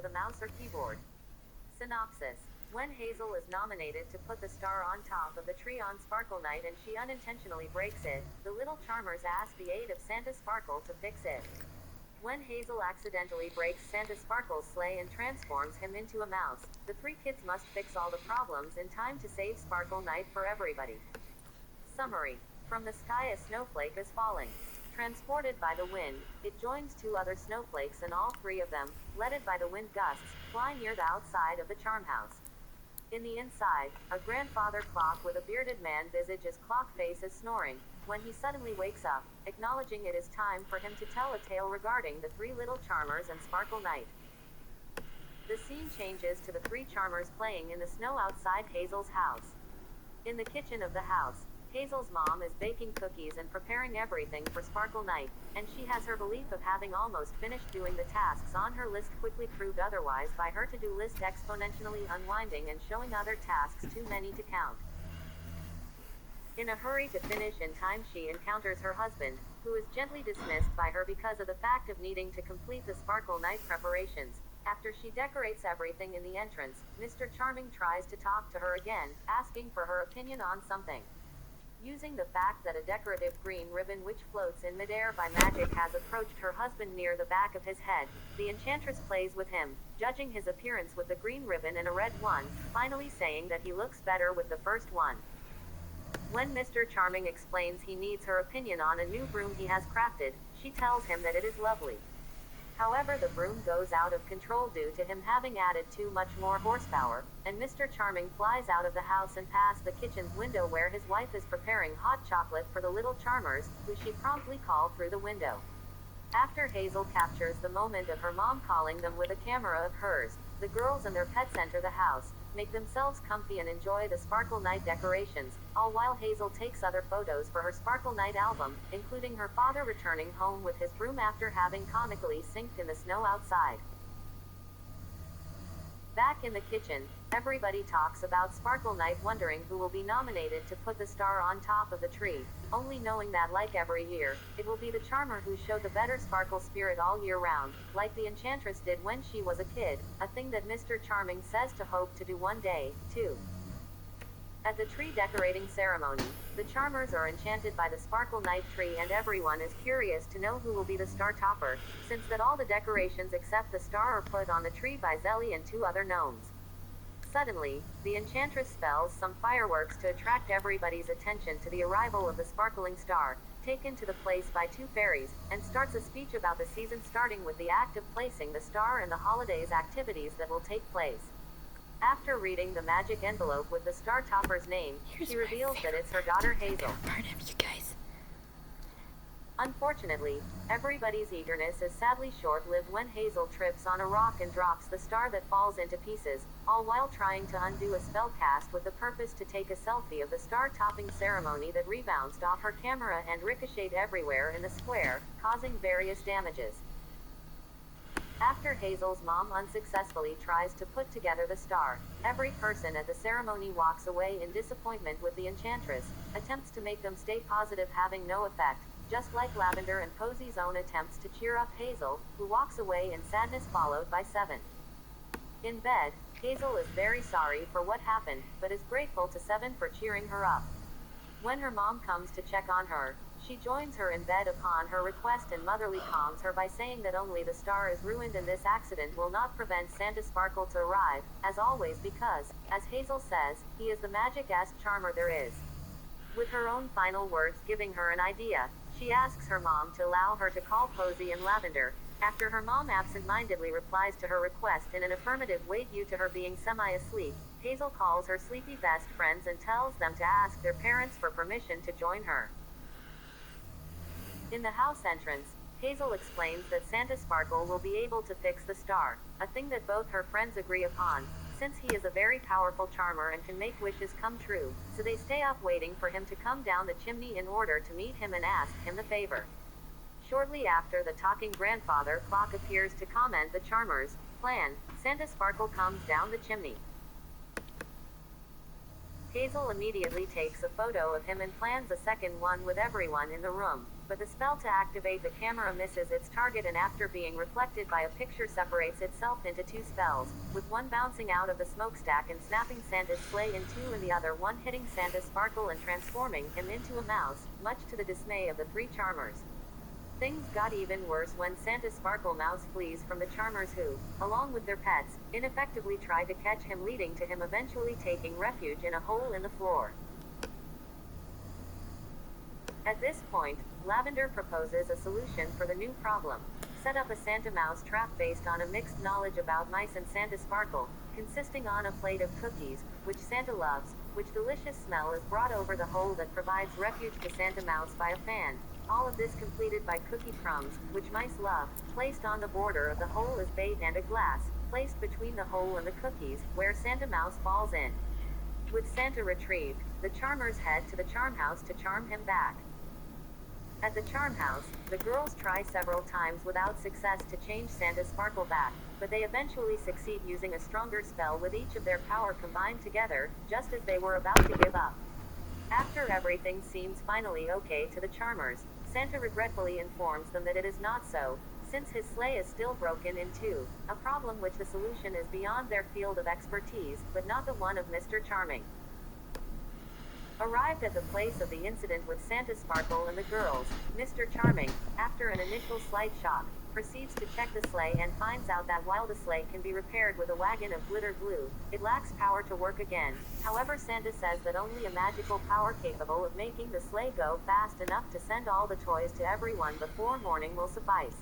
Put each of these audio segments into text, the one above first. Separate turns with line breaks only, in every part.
with a mouse or keyboard. Synopsis. When Hazel is nominated to put the star on top of the tree on Sparkle Night and she unintentionally breaks it, the little charmers ask the aid of Santa Sparkle to fix it. When Hazel accidentally breaks Santa Sparkle's sleigh and transforms him into a mouse, the three kids must fix all the problems in time to save Sparkle Night for everybody. Summary. From the sky a snowflake is falling. Transported by the wind, it joins two other snowflakes and all three of them, led by the wind gusts, fly near the outside of the charm house. In the inside, a grandfather clock with a bearded man visage as clock face is snoring, when he suddenly wakes up, acknowledging it is time for him to tell a tale regarding the three little charmers and Sparkle Night. The scene changes to the three charmers playing in the snow outside Hazel's house. In the kitchen of the house, Hazel's mom is baking cookies and preparing everything for Sparkle Night, and she has her belief of having almost finished doing the tasks on her list quickly proved otherwise by her to-do list exponentially unwinding and showing other tasks too many to count. In a hurry to finish in time, she encounters her husband, who is gently dismissed by her because of the fact of needing to complete the Sparkle Night preparations. After she decorates everything in the entrance, Mr. Charming tries to talk to her again, asking for her opinion on something. Using the fact that a decorative green ribbon which floats in midair by magic has approached her husband near the back of his head, the enchantress plays with him, judging his appearance with the green ribbon and a red one, finally saying that he looks better with the first one. When Mr. Charming explains he needs her opinion on a new broom he has crafted, she tells him that it is lovely. However, the broom goes out of control due to him having added too much more horsepower, and Mr. Charming flies out of the house and past the kitchen's window where his wife is preparing hot chocolate for the little charmers, who she promptly calls through the window. After Hazel captures the moment of her mom calling them with a camera of hers, the girls and their pets enter the house, make themselves comfy and enjoy the Sparkle Night decorations, all while Hazel takes other photos for her Sparkle Night album, including her father returning home with his broom after having comically sinked in the snow outside. Back in the kitchen, everybody talks about Sparkle Night, wondering who will be nominated to put the star on top of the tree, only knowing that like every year, it will be the charmer who showed the better sparkle spirit all year round, like the enchantress did when she was a kid, a thing that Mr. Charming says to hope to do one day, too. At the tree decorating ceremony, the charmers are enchanted by the Sparkle Night tree and everyone is curious to know who will be the star topper, since that all the decorations except the star are put on the tree by Zelly and two other gnomes. Suddenly, the enchantress spells some fireworks to attract everybody's attention to the arrival of the sparkling star, taken to the place by two fairies, and starts a speech about the season starting with the act of placing the star and the holidays activities that will take place. After reading the magic envelope with the star topper's name, she reveals that it's her daughter Hazel.
Part of you guys.
Unfortunately, everybody's eagerness is sadly short-lived when Hazel trips on a rock and drops the star that falls into pieces, all while trying to undo a spell cast with the purpose to take a selfie of the star-topping ceremony that rebounced off her camera and ricocheted everywhere in the square, causing various damages. After Hazel's mom unsuccessfully tries to put together the star, every person at the ceremony walks away in disappointment with the enchantress, attempts to make them stay positive having no effect, just like Lavender and Posey's own attempts to cheer up Hazel, who walks away in sadness followed by Seven. In bed, Hazel is very sorry for what happened, but is grateful to Seven for cheering her up. When her mom comes to check on her, she joins her in bed upon her request and motherly calms her by saying that only the star is ruined and this accident will not prevent Santa Sparkle to arrive, as always because, as Hazel says, he is the magic-ass charmer there is. With her own final words giving her an idea, she asks her mom to allow her to call Posey and Lavender. After her mom absent-mindedly replies to her request in an affirmative way due to her being semi-asleep, Hazel calls her sleepy best friends and tells them to ask their parents for permission to join her. In the house entrance, Hazel explains that Santa Sparkle will be able to fix the star, a thing that both her friends agree upon, since he is a very powerful charmer and can make wishes come true, so they stay up waiting for him to come down the chimney in order to meet him and ask him the favor. Shortly after the talking grandfather clock appears to comment the charmer's plan, Santa Sparkle comes down the chimney. Hazel immediately takes a photo of him and plans a second one with everyone in the room, but the spell to activate the camera misses its target, and after being reflected by a picture separates itself into two spells, with one bouncing out of the smokestack and snapping Santa's sleigh in two, and the other one hitting Santa Sparkle and transforming him into a mouse, much to the dismay of the three charmers. Things got even worse when Santa Sparkle Mouse flees from the charmers who, along with their pets, ineffectively try to catch him, leading to him eventually taking refuge in a hole in the floor. At this point, Lavender proposes a solution for the new problem. Set up a Santa mouse trap based on a mixed knowledge about mice and Santa Sparkle, consisting on a plate of cookies, which Santa loves, which delicious smell is brought over the hole that provides refuge to Santa Mouse by a fan. All of this completed by cookie crumbs, which mice love, placed on the border of the hole as bait, and a glass, placed between the hole and the cookies, where Santa Mouse falls in. With Santa retrieved, the charmers head to the charm house to charm him back. At the charm house, the girls try several times without success to change Santa Sparkle back, but they eventually succeed using a stronger spell with each of their power combined together, just as they were about to give up. After everything seems finally okay to the charmers, Santa regretfully informs them that it is not so, since his sleigh is still broken in two, a problem which the solution is beyond their field of expertise, but not the one of Mr. Charming. Arrived at the place of the incident with Santa Sparkle and the girls, Mr. Charming, after an initial slight shock, proceeds to check the sleigh and finds out that while the sleigh can be repaired with a wagon of glitter glue, it lacks power to work again. However, Santa says that only a magical power capable of making the sleigh go fast enough to send all the toys to everyone before morning will suffice.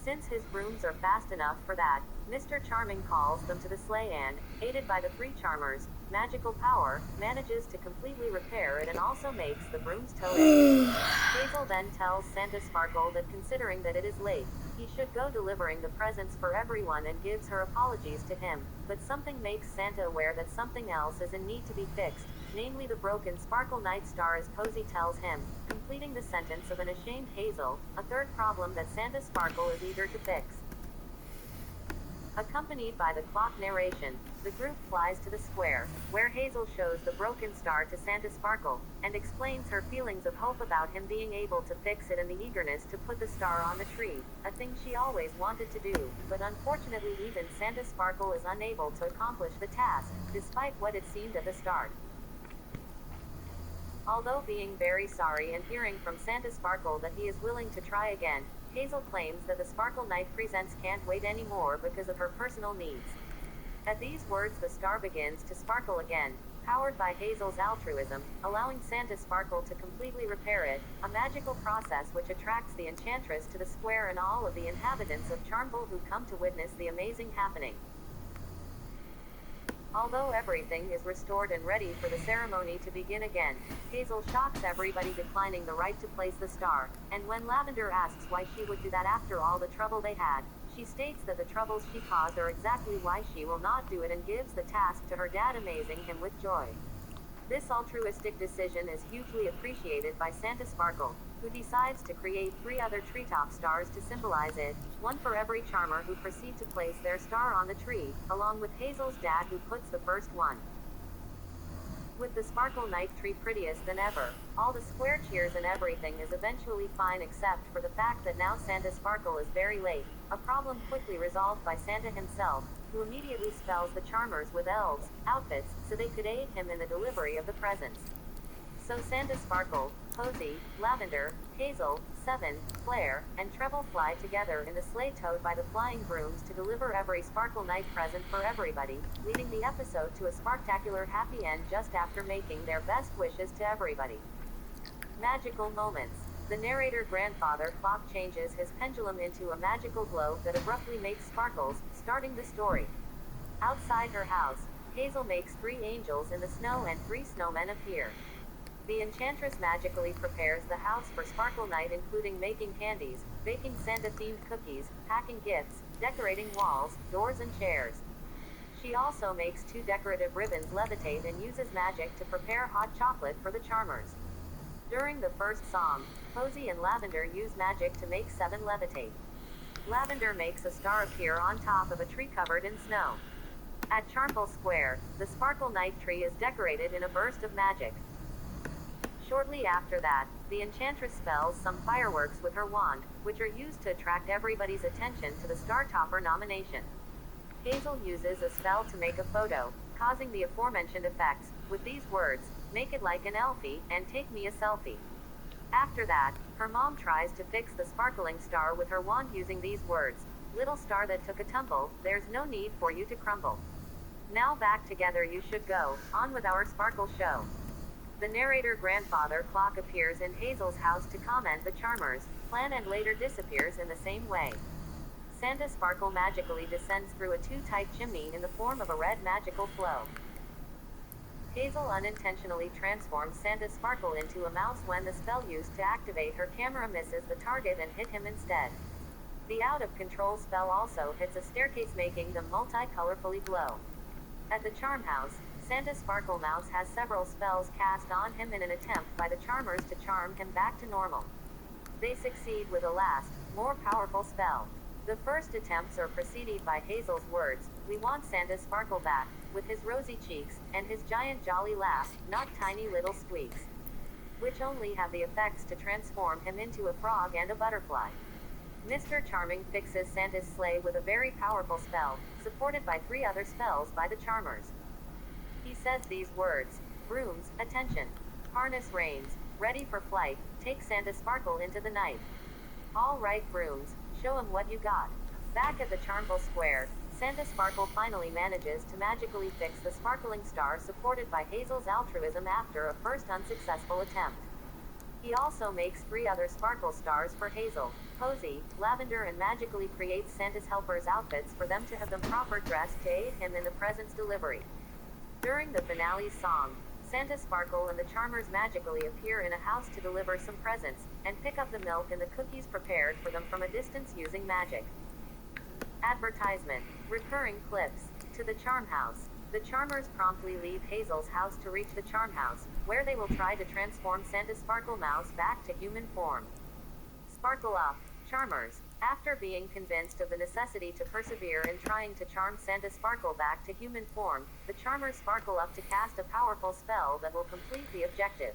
Since his brooms are fast enough for that, Mr. Charming calls them to the sleigh and, aided by the three charmers, magical power, manages to completely repair it and also makes the brooms tow it. Hazel then tells Santa Sparkle that considering that it is late, he should go delivering the presents for everyone, and gives her apologies to him, but something makes Santa aware that something else is in need to be fixed, namely the broken Sparkle Night Star, as Posy tells him, completing the sentence of an ashamed Hazel, a third problem that Santa Sparkle is eager to fix. Accompanied by the clock narration, the group flies to the square, where Hazel shows the broken star to Santa Sparkle, and explains her feelings of hope about him being able to fix it and the eagerness to put the star on the tree, a thing she always wanted to do, but unfortunately even Santa Sparkle is unable to accomplish the task, despite what it seemed at the start. Although being very sorry and hearing from Santa Sparkle that he is willing to try again, Hazel claims that the Sparkle Night Presents can't wait anymore because of her personal needs. At these words, the star begins to sparkle again, powered by Hazel's altruism, allowing Santa Sparkle to completely repair it, a magical process which attracts the Enchantress to the square and all of the inhabitants of Charmville who come to witness the amazing happening. Although everything is restored and ready for the ceremony to begin again, Hazel shocks everybody, declining the right to place the star, and when Lavender asks why she would do that after all the trouble they had, she states that the troubles she caused are exactly why she will not do it, and gives the task to her dad, amazing him with joy. This altruistic decision is hugely appreciated by Santa Sparkle, who decides to create 3 other treetop stars to symbolize it, one for every charmer who proceed to place their star on the tree, along with Hazel's dad who puts the first one. With the Sparkle Night Tree prettiest than ever, all the square cheers and everything is eventually fine except for the fact that now Santa Sparkle is very late, a problem quickly resolved by Santa himself, who immediately spells the charmers with elves' outfits so they could aid him in the delivery of the presents. So Santa Sparkle, Posy, Lavender, Hazel, Seven, Claire, and Treble fly together in the sleigh towed by the flying brooms to deliver every Sparkle Night present for everybody, leading the episode to a sparktacular happy end just after making their best wishes to everybody. Magical moments. The narrator grandfather clock changes his pendulum into a magical globe that abruptly makes sparkles, starting the story. Outside her house, Hazel makes 3 angels in the snow and 3 snowmen appear. The Enchantress magically prepares the house for Sparkle Night, including making candies, baking Santa-themed cookies, packing gifts, decorating walls, doors and chairs. She also makes 2 decorative ribbons levitate and uses magic to prepare hot chocolate for the charmers. During the first song, Posy and Lavender use magic to make 7 levitate. Lavender makes a star appear on top of a tree covered in snow. At Charmville Square, the Sparkle Night Tree is decorated in a burst of magic. Shortly after that, the enchantress spells some fireworks with her wand, which are used to attract everybody's attention to the Star Topper nomination. Hazel uses a spell to make a photo, causing the aforementioned effects, with these words, "Make it like an Elfie, and take me a selfie." After that, her mom tries to fix the sparkling star with her wand using these words, "Little star that took a tumble, there's no need for you to crumble. Now back together you should go, on with our sparkle show." The narrator grandfather clock appears in Hazel's house to comment the Charmers' plan and later disappears in the same way. Santa Sparkle magically descends through a too-tight chimney in the form of a red magical flow. Hazel unintentionally transforms Santa Sparkle into a mouse when the spell used to activate her camera misses the target and hit him instead. The out-of-control spell also hits a staircase making them multi-colorfully glow. At the Charm House, Santa Sparkle Mouse has several spells cast on him in an attempt by the Charmers to charm him back to normal. They succeed with a last, more powerful spell. The first attempts are preceded by Hazel's words, "We want Santa Sparkle back, with his rosy cheeks, and his giant jolly laugh, not tiny little squeaks," which only have the effects to transform him into a frog and a butterfly. Mr. Charming fixes Santa's sleigh with a very powerful spell, supported by 3 other spells by the Charmers. He says these words, "Brooms, attention. Harness reins, ready for flight, take Santa Sparkle into the night. All right brooms, show 'em what you got." Back at the Charmville Square, Santa Sparkle finally manages to magically fix the sparkling star supported by Hazel's altruism after a first unsuccessful attempt. He also makes 3 other sparkle stars for Hazel, Posy, Lavender and magically creates Santa's helpers' outfits for them to have them proper dressed to aid him in the presents delivery. During the finale song, Santa Sparkle and the Charmers magically appear in a house to deliver some presents, and pick up the milk and the cookies prepared for them from a distance using magic. Advertisement. Recurring clips. To the Charm House. The Charmers promptly leave Hazel's house to reach the Charm House, where they will try to transform Santa Sparkle Mouse back to human form. Sparkle up, Charmers. After being convinced of the necessity to persevere in trying to charm Santa Sparkle back to human form, the Charmers sparkle up to cast a powerful spell that will complete the objective.